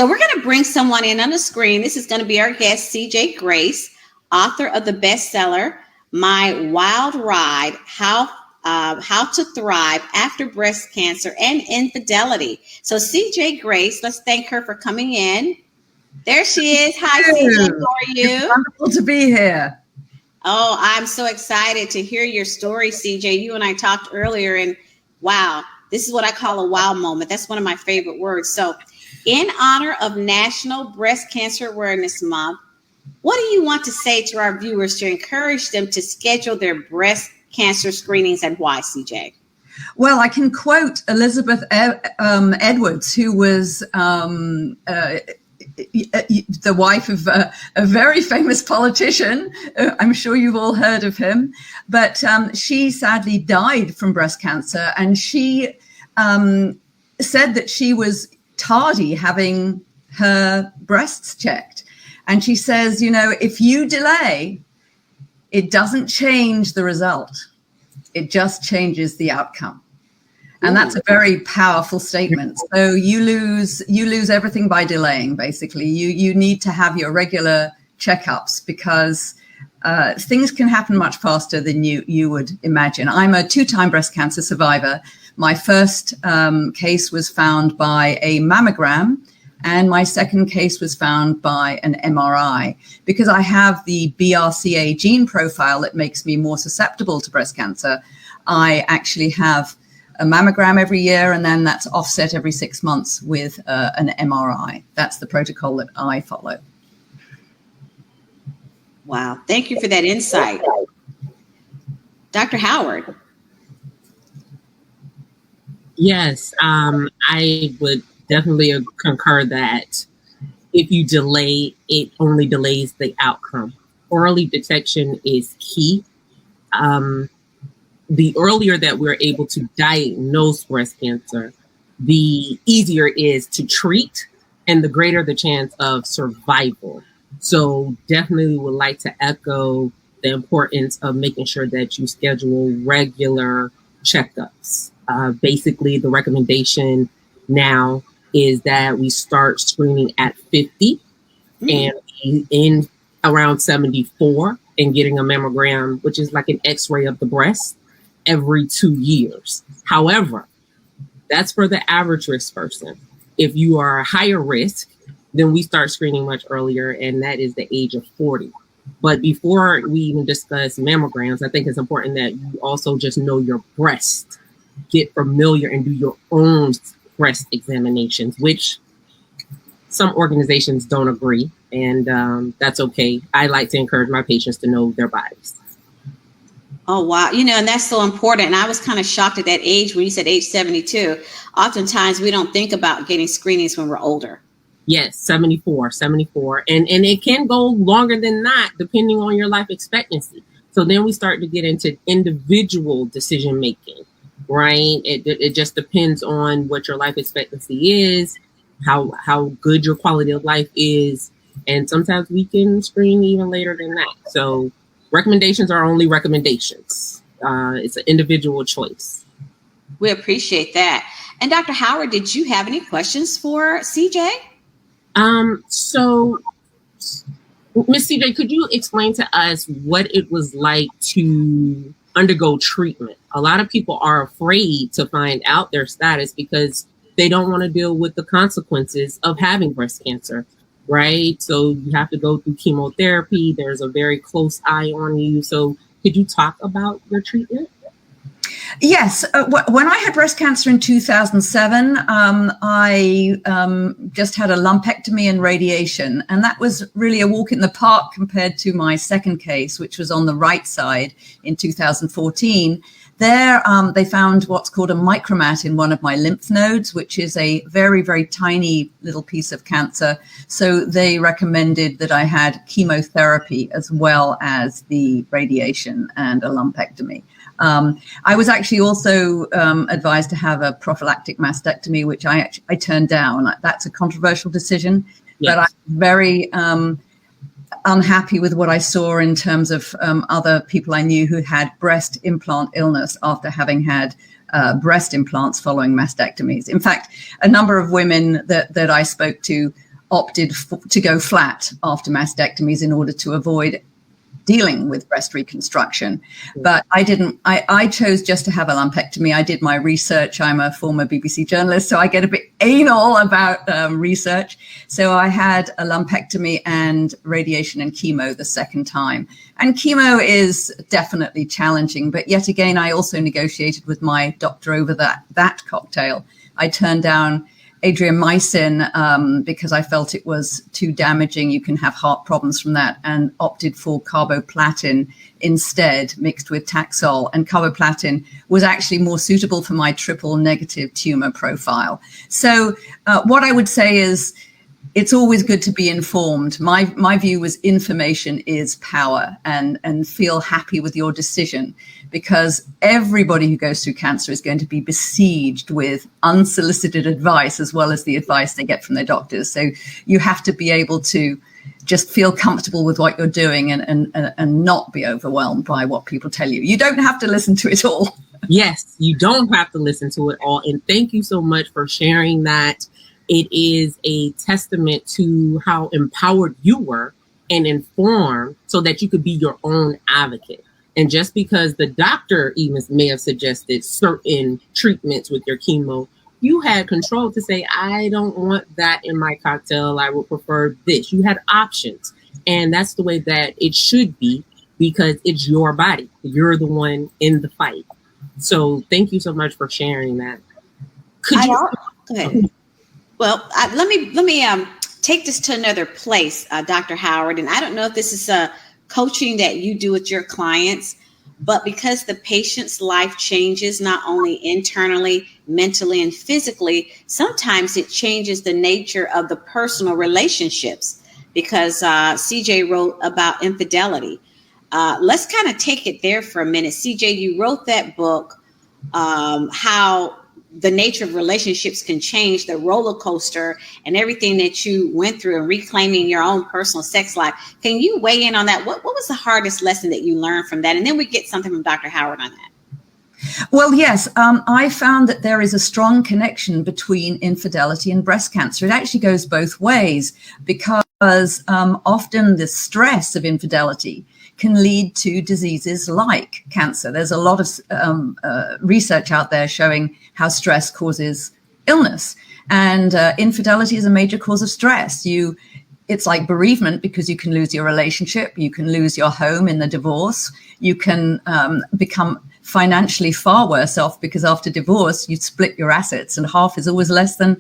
So we're going to bring someone in on the screen. This is going to be our guest, CJ Grace, author of the bestseller, My Wild Ride, How to Thrive After Breast Cancer and Infidelity. So CJ Grace, let's thank her for coming in. There she is. Hi, CJ. How are you? It's wonderful to be here. Oh, I'm so excited to hear your story, CJ. You and I talked earlier, and wow, this is what I call a wow moment. That's one of my favorite words. So in honor of National Breast Cancer Awareness Month, what do you want to say to our viewers to encourage them to schedule their breast cancer screenings, and why, CJ? Well, I can quote Elizabeth Edwards, who was the wife of a very famous politician. I'm sure you've all heard of him, but she sadly died from breast cancer, and she said that she was tardy having her breasts checked. And she says, you know, if you delay, it doesn't change the result. It just changes the outcome. And that's a very powerful statement. So you lose everything by delaying, basically. You need to have your regular checkups, because things can happen much faster than you would imagine. I'm a 2-time breast cancer survivor. My first case was found by a mammogram, and my second case was found by an MRI. Because I have the BRCA gene profile that makes me more susceptible to breast cancer, I actually have a mammogram every year, and then that's offset every 6 months with an MRI. That's the protocol that I follow. Wow. Thank you for that insight. Dr. Howard. Yes, I would definitely concur that if you delay, it only delays the outcome. Early detection is key. The earlier that we're able to diagnose breast cancer, the easier it is to treat and the greater the chance of survival. So definitely would like to echo the importance of making sure that you schedule regular checkups. Basically, the recommendation now is that we start screening at 50 and in around 74 and getting a mammogram, which is like an X-ray of the breast, every 2 years. However, that's for the average risk person. If you are a higher risk, then we start screening much earlier, and that is the age of 40. But before we even discuss mammograms, I think it's important that you also just know your breast, get familiar and do your own breast examinations, which some organizations don't agree, and that's okay. I like to encourage my patients to know their bodies. Oh, wow. You know, and that's so important. And I was kind of shocked at that age when you said age 72. Oftentimes we don't think about getting screenings when we're older. Yes, 74. And it can go longer than that, depending on your life expectancy. So then we start to get into individual decision making, right? It just depends on what your life expectancy is, how good your quality of life is. And sometimes we can screen even later than that. So recommendations are only recommendations. It's an individual choice. We appreciate that. And Dr. Howard, did you have any questions for CJ? So Ms. CJ, could you explain to us what it was like to undergo treatment? A lot of people are afraid to find out their status because they don't want to deal with the consequences of having breast cancer. Right? So you have to go through chemotherapy. There's a very close eye on you. So could you talk about your treatment? Yes. When I had breast cancer in 2007, I just had a lumpectomy and radiation. And that was really a walk in the park compared to my second case, which was on the right side in 2014. There, they found what's called a micromat in one of my lymph nodes, which is a very, very tiny little piece of cancer. So they recommended that I had chemotherapy as well as the radiation and a lumpectomy. I was actually also advised to have a prophylactic mastectomy, which I turned down. That's a controversial decision, yes. But I'm very unhappy with what I saw in terms of other people I knew who had breast implant illness after having had breast implants following mastectomies. In fact, a number of women that I spoke to opted to go flat after mastectomies in order to avoid dealing with breast reconstruction. But I didn't. I chose just to have a lumpectomy. I did my research. I'm a former BBC journalist, so I get a bit anal about research. So I had a lumpectomy and radiation and chemo the second time. And chemo is definitely challenging. But yet again, I also negotiated with my doctor over that cocktail. I turned down adriamycin because I felt it was too damaging. You can have heart problems from that, and opted for carboplatin instead, mixed with Taxol. And carboplatin was actually more suitable for my triple negative tumor profile. So what I would say is, it's always good to be informed. My view was information is power, and feel happy with your decision, because everybody who goes through cancer is going to be besieged with unsolicited advice as well as the advice they get from their doctors. So you have to be able to just feel comfortable with what you're doing and not be overwhelmed by what people tell you. You don't have to listen to it all. Yes, you don't have to listen to it all. And thank you so much for sharing that. It is a testament to how empowered you were and informed so that you could be your own advocate. And just because the doctor even may have suggested certain treatments with your chemo, you had control to say, I don't want that in my cocktail. I would prefer this. You had options. And that's the way that it should be, because it's your body. You're the one in the fight. So thank you so much for sharing that. Go ahead. Well, let me take this to another place, Dr. Howard. And I don't know if this is coaching that you do with your clients, but because the patient's life changes not only internally, mentally, and physically, sometimes it changes the nature of the personal relationships. Because CJ wrote about infidelity. Let's kind of take it there for a minute. CJ, you wrote that book, how the nature of relationships can change, the roller coaster and everything that you went through, and reclaiming your own personal sex life. Can you weigh in on that? What was the hardest lesson that you learned from that? And then we get something from Dr. Howard on that. Well, yes, I found that there is a strong connection between infidelity and breast cancer. It actually goes both ways, because often the stress of infidelity can lead to diseases like cancer. There's a lot of research out there showing how stress causes illness, and infidelity is a major cause of stress. It's like bereavement, because you can lose your relationship, you can lose your home in the divorce, you can become financially far worse off, because after divorce you split your assets and half is always less than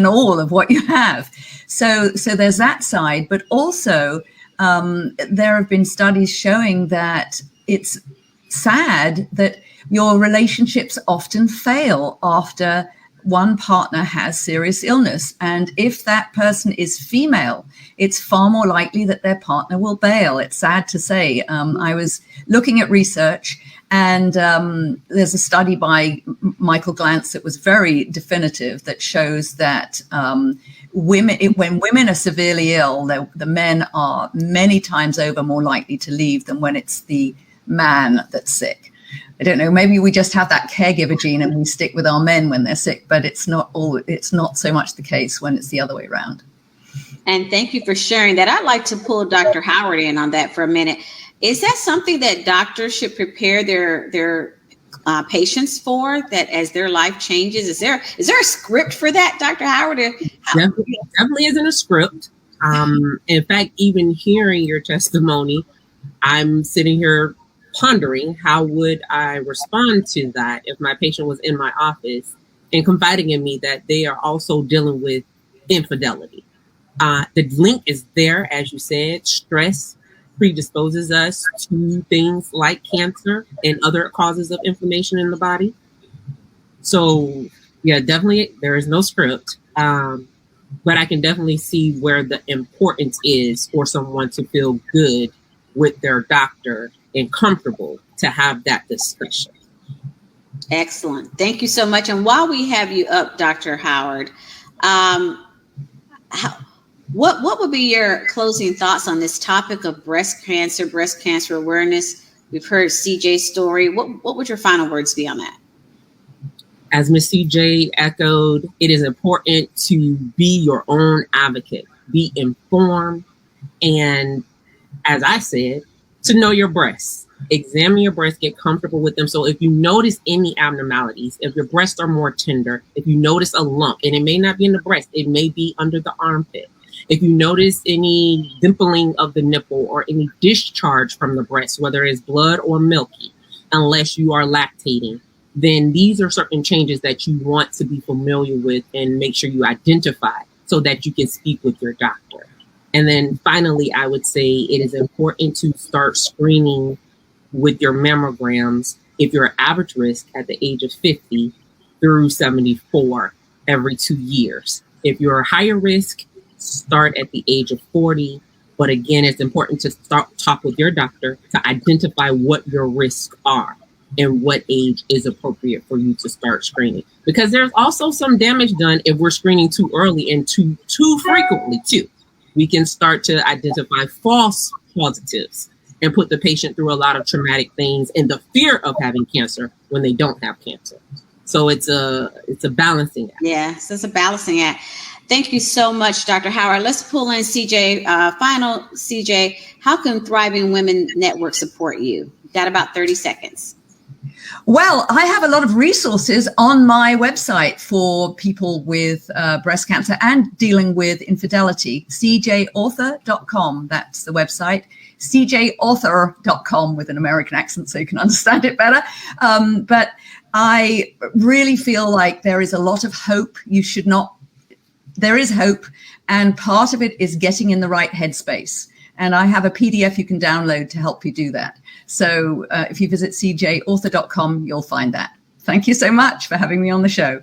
all of what you have. So there's that side, but also there have been studies showing that it's sad that your relationships often fail after one partner has serious illness. And if that person is female, it's far more likely that their partner will bail. It's sad to say. I was looking at research, and there's a study by Michael Glantz that was very definitive, that shows that when women are severely ill, the men are many times over more likely to leave than when it's the man that's sick. I don't know, maybe we just have that caregiver gene and we stick with our men when they're sick, but it's not so much the case when it's the other way around. And thank you for sharing that. I'd like to pull Dr. Howard in on that for a minute. Is that something that doctors should prepare their patients for, that as their life changes? Is there a script for that, Dr. Howard? Definitely isn't a script. In fact, even hearing your testimony, I'm sitting here pondering, how would I respond to that if my patient was in my office and confiding in me that they are also dealing with infidelity. The link is there, as you said. Stress predisposes us to things like cancer and other causes of inflammation in the body. So, yeah, definitely there is no script. But I can definitely see where the importance is for someone to feel good with their doctor and comfortable to have that discussion. Excellent. Thank you so much. And while we have you up, Dr. Howard, what would be your closing thoughts on this topic of breast cancer awareness? We've heard CJ's story. What would your final words be on that? As Ms. CJ echoed, it is important to be your own advocate. be informed, and as I said, to know your breasts. Examine your breasts, get comfortable with them. So if you notice any abnormalities, if your breasts are more tender, if you notice a lump, and it may not be in the breast, it may be under the armpit. If you notice any dimpling of the nipple or any discharge from the breast, whether it's blood or milky, unless you are lactating, then these are certain changes that you want to be familiar with and make sure you identify so that you can speak with your doctor. And then finally, I would say it is important to start screening with your mammograms if you're average risk at the age of 50 through 74 every 2 years. If you're higher risk, start at the age of 40. But again, it's important to talk with your doctor to identify what your risks are and what age is appropriate for you to start screening. Because there's also some damage done if we're screening too early and too frequently too. We can start to identify false positives and put the patient through a lot of traumatic things and the fear of having cancer when they don't have cancer. So it's a balancing act. Yeah, so it's a balancing act. Thank you so much, Dr. Howard. Let's pull in CJ. Final, CJ, how can Thriving Women Network support you? Got about 30 seconds. Well, I have a lot of resources on my website for people with breast cancer and dealing with infidelity. cjauthor.com. That's the website. cjauthor.com with an American accent so you can understand it better. But I really feel like there is a lot of hope. There is hope. And part of it is getting in the right headspace. And I have a PDF you can download to help you do that. So if you visit cjauthor.com, you'll find that. Thank you so much for having me on the show.